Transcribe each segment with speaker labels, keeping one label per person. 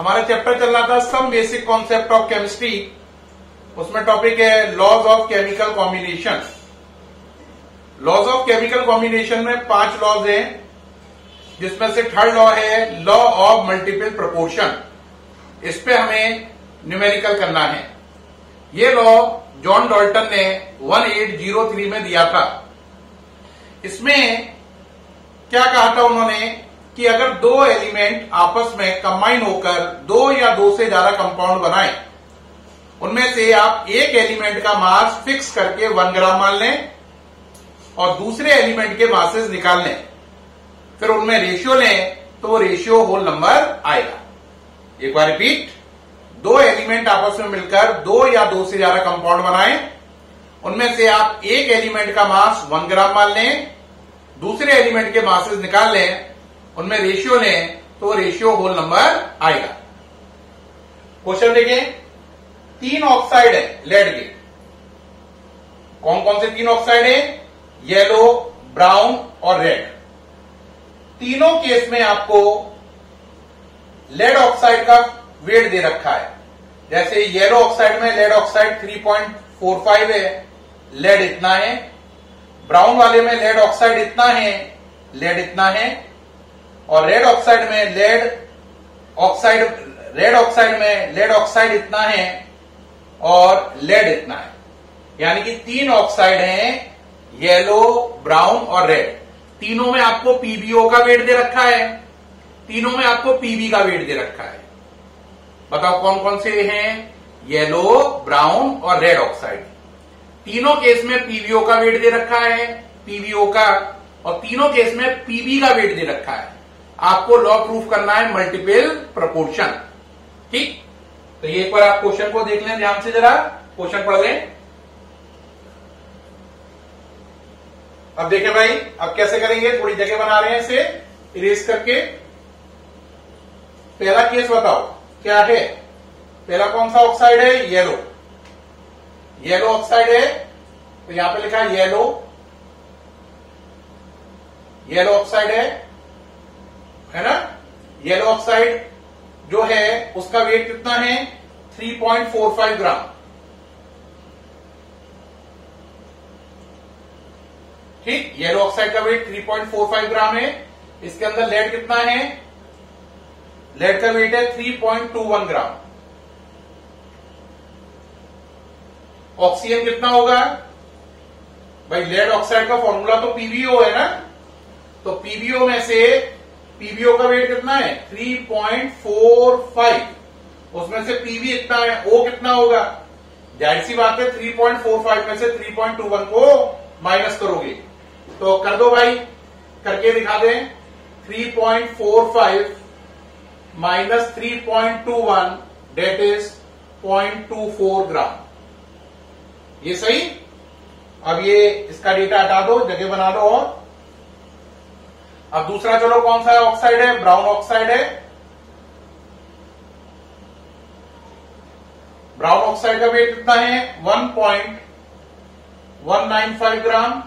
Speaker 1: हमारा चैप्टर चल रहा था some basic concept of chemistry. उसमें टॉपिक है laws of chemical combination. Laws of chemical combination में 5 लॉज हैं, जिसमें से थर्ड लॉ है लॉ ऑफ मल्टीपल प्रोपोर्शन। इस पे हमें न्यूमेरिकल करना है। ये लॉ जॉन डॉल्टन ने 1803 में दिया था। इसमें क्या कहा था उन्होंने कि अगर 2 एलिमेंट आपस में कंबाइन होकर 2 या 2 से ज्यादा कंपाउंड बनाए, उनमें से आप एक एलिमेंट का मास फिक्स करके 1 ग्राम मान लें और दूसरे एलिमेंट के मासेस निकाल लें, फिर उनमें रेशियो लें तो वो रेशियो होल नंबर आएगा। एक बार रिपीट, 2 एलिमेंट आपस में मिलकर 2 या 2 से ज्यादा कंपाउंड बनाएं, उनमें से आप एक एलिमेंट का मास 1 ग्राम मान लें, दूसरे एलिमेंट के मासेस निकाल लें, उनमें रेशियो लें तो रेशियो होल नंबर आएगा। क्वेश्चन देखें, 3 ऑक्साइड है लेड के। कौन कौन से 3 ऑक्साइड है? येलो, ब्राउन और रेड। तीनों केस में आपको लेड ऑक्साइड का वेट दे रखा है। जैसे येलो ऑक्साइड में लेड ऑक्साइड 3.45 है, लेड इतना है। ब्राउन वाले में लेड ऑक्साइड इतना है, लेड इतना है। और रेड ऑक्साइड में लेड ऑक्साइड इतना है और लेड इतना है। यानी कि 3 ऑक्साइड हैं, येलो, ब्राउन और रेड। तीनों में आपको पीबीओ का वेट दे रखा है, तीनों में आपको पीबी का वेट दे रखा है। बताओ कौन कौन से हैं? येलो, ब्राउन और रेड ऑक्साइड। तीनों केस में पीबीओ का वेट दे रखा है, पीबीओ का, और तीनों केस में पीबी का वेट दे रखा है। आपको लॉ प्रूफ करना है मल्टीपल प्रोपोर्शन। ठीक, तो ये एक बार आप क्वेश्चन को देख लें ध्यान से, जरा क्वेश्चन पढ़ लें। अब देखें भाई, अब कैसे करेंगे, थोड़ी जगह बना रहे हैं इसे इरेज करके। पहला केस बताओ क्या है? पहला कौन सा ऑक्साइड है? येलो। येलो ऑक्साइड है तो यहां पे लिखा है येलो, येलो ऑक्साइड है ना। येलो ऑक्साइड जो है उसका वेट कितना है? 3.45 ग्राम। ठीक, येलो ऑक्साइड का वेट 3.45 ग्राम है। इसके अंदर लेड कितना है? लेड का वेट है 3.21 ग्राम। ऑक्सीजन कितना होगा भाई? लेड ऑक्साइड का फॉर्मूला तो पीबीओ है ना, तो पीबीओ में से पीबीओ का वेट कितना है? 3.45। उसमें से पीबी इतना है, ओ कितना होगा? जाहिर सी बात है 3.45 में से 3.21 को माइनस करोगे तो कर दो भाई, करके दिखा दें। 3.45 माइनस 3.21 डेट इज 0.24 ग्राम। ये सही। अब ये इसका डेटा हटा दो, जगह बना दो। और अब दूसरा चलो, कौन सा ऑक्साइड है? ब्राउन ऑक्साइड है। ब्राउन ऑक्साइड का वेट कितना है? 1.195 ग्राम।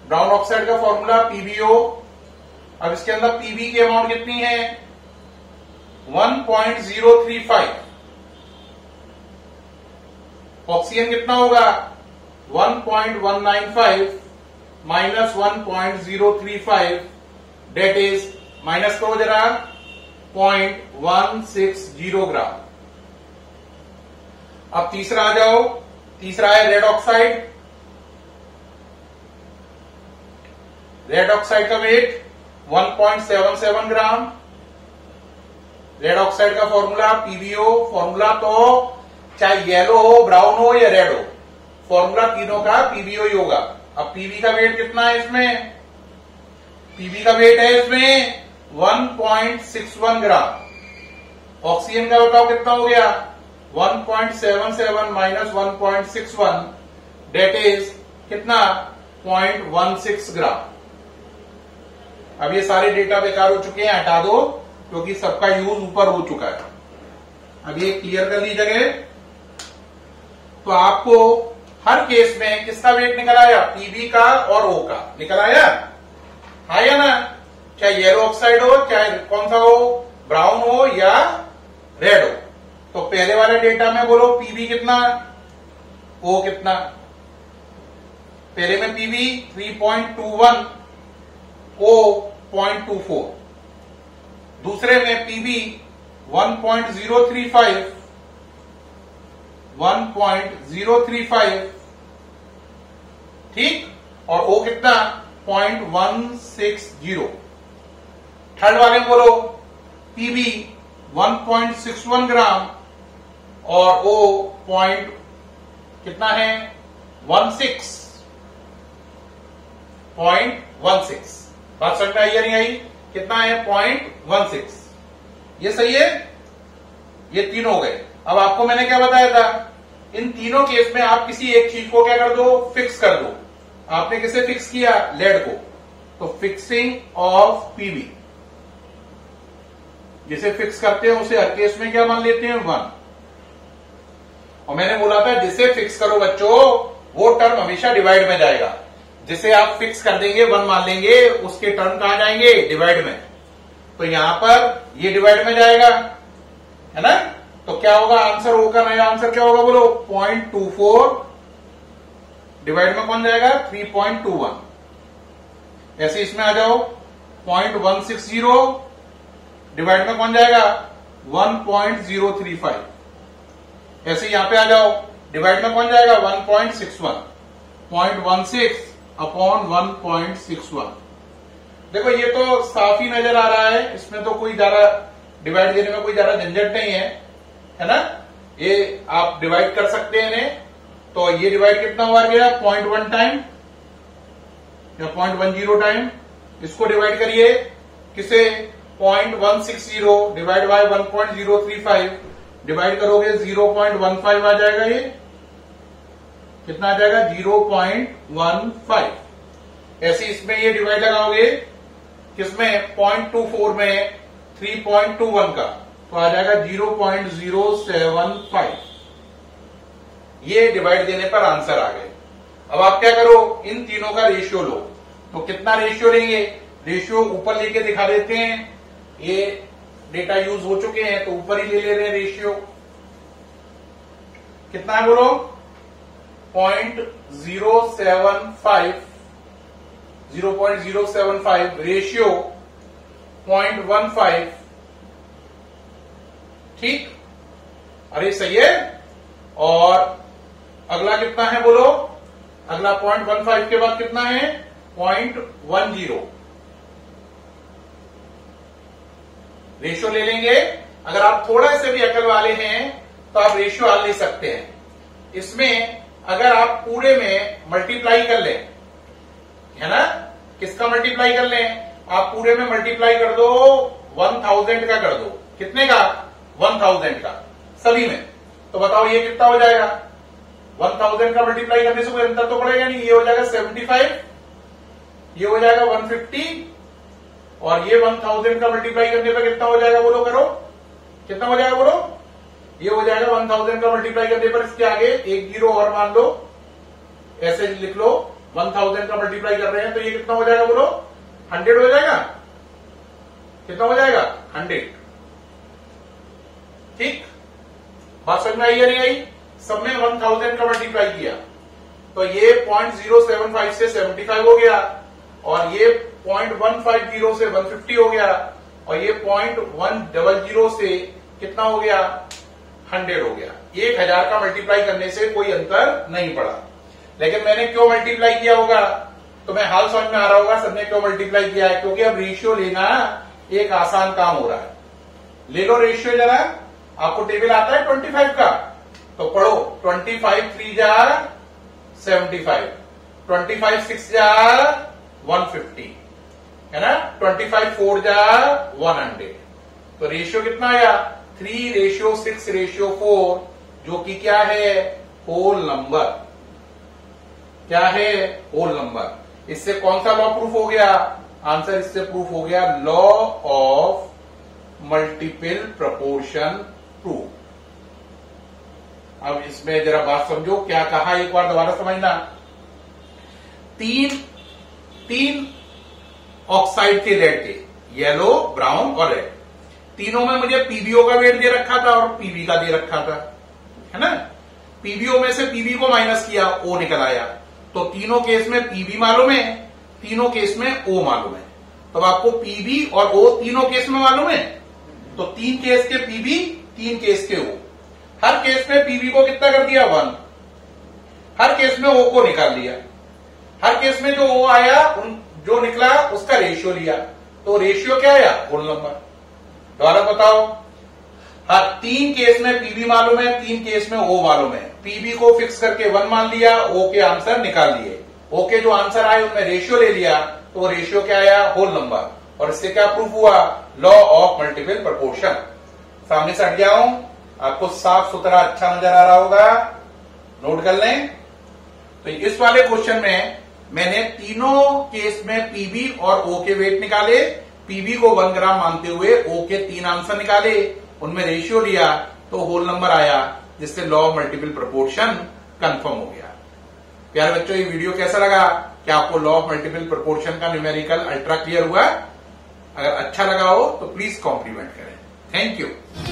Speaker 1: ब्राउन ऑक्साइड का फॉर्मूला पीबीओ। अब इसके अंदर पीबी की अमाउंट कितनी है? 1.035। ऑक्सीजन कितना होगा? 1.195 माइनस 1.035 डेट इज, माइनस करो जरा, 0.160 ग्राम। अब तीसरा आ जाओ। तीसरा है रेड ऑक्साइड। रेड ऑक्साइड का वेट 1.77 ग्राम। रेड ऑक्साइड का फॉर्मूला पीबीओ। फॉर्मूला तो चाहे येलो हो, ब्राउन हो या रेड हो, फॉर्मूला तीनों का पीबीओ ही होगा। अब पीबी का वेट कितना है इसमें? पीबी का वेट है इसमें 1.61 ग्राम। ऑक्सीजन का बताओ कितना हो गया? 1.77 माइनस 1.61 डेट इज कितना? 0.16 ग्राम। अब ये सारे डेटा बेकार हो चुके हैं, हटा दो, क्योंकि सबका यूज ऊपर हो चुका है। अब ये क्लियर कर ली जगह। तो आपको हर केस में किसका वेट निकल आया? पीबी का और ओ का निकल आया, है ना। चाहे येलो ऑक्साइड हो, चाहे कौन सा हो, ब्राउन हो या रेड हो। तो पहले वाले डेटा में बोलो पीबी कितना, ओ कितना। पहले में पीबी 3.21, ओ 0.24। दूसरे में पीबी 1.035, 1.035, ठीक, और ओ कितना 0.160। थर्ड वाले में बोलो पीबी 1.61 ग्राम और ओ पॉइंट कितना है 0.16। बात समझ में आई या नहीं आई? कितना है 0.16। ये सही है, ये तीनों हो गए। अब आपको मैंने क्या बताया था, इन तीनों केस में आप किसी एक चीज को क्या कर दो, फिक्स कर दो। आपने किसे फिक्स किया, लेड को। तो फिक्सिंग ऑफ पीबी जिसे फिक्स करते हैं उसे हर केस में क्या मान लेते हैं 1। और मैंने बोला था जिसे फिक्स करो बच्चों वो टर्म हमेशा डिवाइड में जाएगा। जिसे आप फिक्स कर देंगे 1 मान लेंगे, उसके टर्म कहां जाएंगे, डिवाइड में। तो यहां पर ये डिवाइड में जाएगा, है ना। तो क्या होगा आंसर, ओ का नया आंसर क्या होगा बोलो 0.24। डिवाइड में कौन जाएगा 3.21। ऐसे इसमें आ जाओ 0.160। डिवाइड में कौन जाएगा 1.035। ऐसे यहां पे आ जाओ, डिवाइड में कौन जाएगा 1.61। 0.16 अपॉन 1.61। देखो ये तो साफ ही नजर आ रहा है, इसमें तो कोई ज्यादा डिवाइड देने में कोई ज्यादा झंझट नहीं है ना। ये आप डिवाइड कर सकते हैं इन्हें। तो ये डिवाइड कितना हुआ गया 0.1 टाइम या 0.10 टाइम। इसको डिवाइड करिए किसे 0.160 डिवाइड बाय 1.035, डिवाइड करोगे 0.15 आ जाएगा। ये कितना आ जाएगा 0.15। ऐसे इसमें ये डिवाइड लगाओगे किसमें 0.24 में 3.21 का, तो आ जाएगा 0.075। ये डिवाइड देने पर आंसर आ गए। अब आप क्या करो, इन तीनों का रेशियो लो। तो कितना रेशियो लेंगे, रेशियो ऊपर लेके दिखा देते हैं। ये डेटा यूज हो चुके हैं तो ऊपर ही ले रहे हैं रेशियो। कितना है बोलो 0.075 रेशियो 0.15, ठीक। अरे सही है। और अगला कितना है बोलो, अगला 0.15 के बाद कितना है 0.10। रेशियो ले लेंगे। अगर आप थोड़ा से भी अकल वाले हैं तो आप रेशियो हल ले सकते हैं। इसमें अगर आप पूरे में मल्टीप्लाई कर लें, है ना, किसका मल्टीप्लाई कर लें, आप पूरे में मल्टीप्लाई कर दो 1000 का कर दो। कितने का 1000 का, सभी में। तो बताओ ये कितना हो जाएगा 1000 का मल्टीप्लाई करने से कोई अंतर तो पड़ेगा नहीं। ये हो जाएगा 75, ये हो जाएगा 150 और ये 1000 का मल्टीप्लाई करने पर कितना हो जाएगा बोलो, करो कितना हो जाएगा बोलो। ये हो जाएगा 1000 का मल्टीप्लाई करने पर इसके आगे एक जीरो और मान लो, ऐसे लिख लो 1000 का मल्टीप्लाई कर रहे हैं तो ये कितना हो जाएगा बोलो 100 हो जाएगा। कितना हो जाएगा 100, ठीक। बात समझ में आई या नहीं आई? सब में 1000 का मल्टीप्लाई किया तो ये 0.075 से 75 हो गया और ये 0.150 से 150 हो गया और ये 0.100 से कितना हो गया 100 हो गया। 1000 का मल्टीप्लाई करने से कोई अंतर नहीं पड़ा। लेकिन मैंने क्यों मल्टीप्लाई किया होगा, तो मैं हाल समझ में आ रहा होगा सबने क्यों मल्टीप्लाई किया है, क्योंकि अब रेशियो लेना एक आसान काम हो रहा है। ले लो रेशियो जरा, आपको टेबल आता है 25 का, तो पढ़ो 25 3 जा 75, 25 6 जा 150, है ना, 25 4 जा 100। तो रेशियो कितना आया 3:6:4, जो कि क्या है होल नंबर। क्या है होल नंबर। इससे कौन सा लॉ प्रूफ हो गया, आंसर इससे प्रूफ हो गया law of multiple proportion proof. अब इसमें जरा बात समझो क्या कहा, एक बार दोबारा समझना। तीन ऑक्साइड थे लेड के, येलो ब्राउन और रेड। तीनों में मुझे पीबीओ का वेट दे रखा था और पीबी का दे रखा था, है ना। पीबीओ में से पीबी को माइनस किया, ओ निकल आया। तो तीनों केस में पीबी मालूम है, तीनों केस में ओ मालूम है। तो आपको पीबी और ओ तीनों केस में मालूम है, तो 3 केस के पीबी 3 केस के ओ। हर केस में पीबी को कितना कर दिया 1, हर केस में ओ को निकाल लिया। हर केस में जो ओ आया जो निकला उसका रेशियो लिया, तो रेशियो क्या आया, होल नंबर। दोबारा बताओ, हर 3 केस में पीबी मालूम है, 3 केस में ओ मालूम है। पीबी को फिक्स करके 1 मान लिया, ओ के आंसर निकाल लिए। ओ के जो आंसर आए उनमें रेशियो ले लिया, तो रेशियो क्या आया, होल नंबर। और इससे क्या प्रूफ हुआ, लॉ ऑफ मल्टीपल प्रोपोर्शन। सामने से हट गया हूं, आपको साफ सुथरा अच्छा नजर आ रहा होगा, नोट कर लें। तो इस वाले क्वेश्चन में मैंने तीनों केस में पीबी और ओ के वेट निकाले, पीबी को 1 ग्राम मानते हुए ओ के 3 आंसर निकाले, उनमें रेशियो लिया, तो होल नंबर आया, जिससे law of multiple proportion confirm हो गया। प्यारे बच्चों, ये वीडियो कैसा लगा? क्या आपको लॉ ऑफ मल्टीपल प्रोपोर्शन का न्यूमेरिकल अल्ट्रा क्लियर हुआ? अगर अच्छा लगा हो तो प्लीज कॉम्प्लीमेंट करें। Thank you.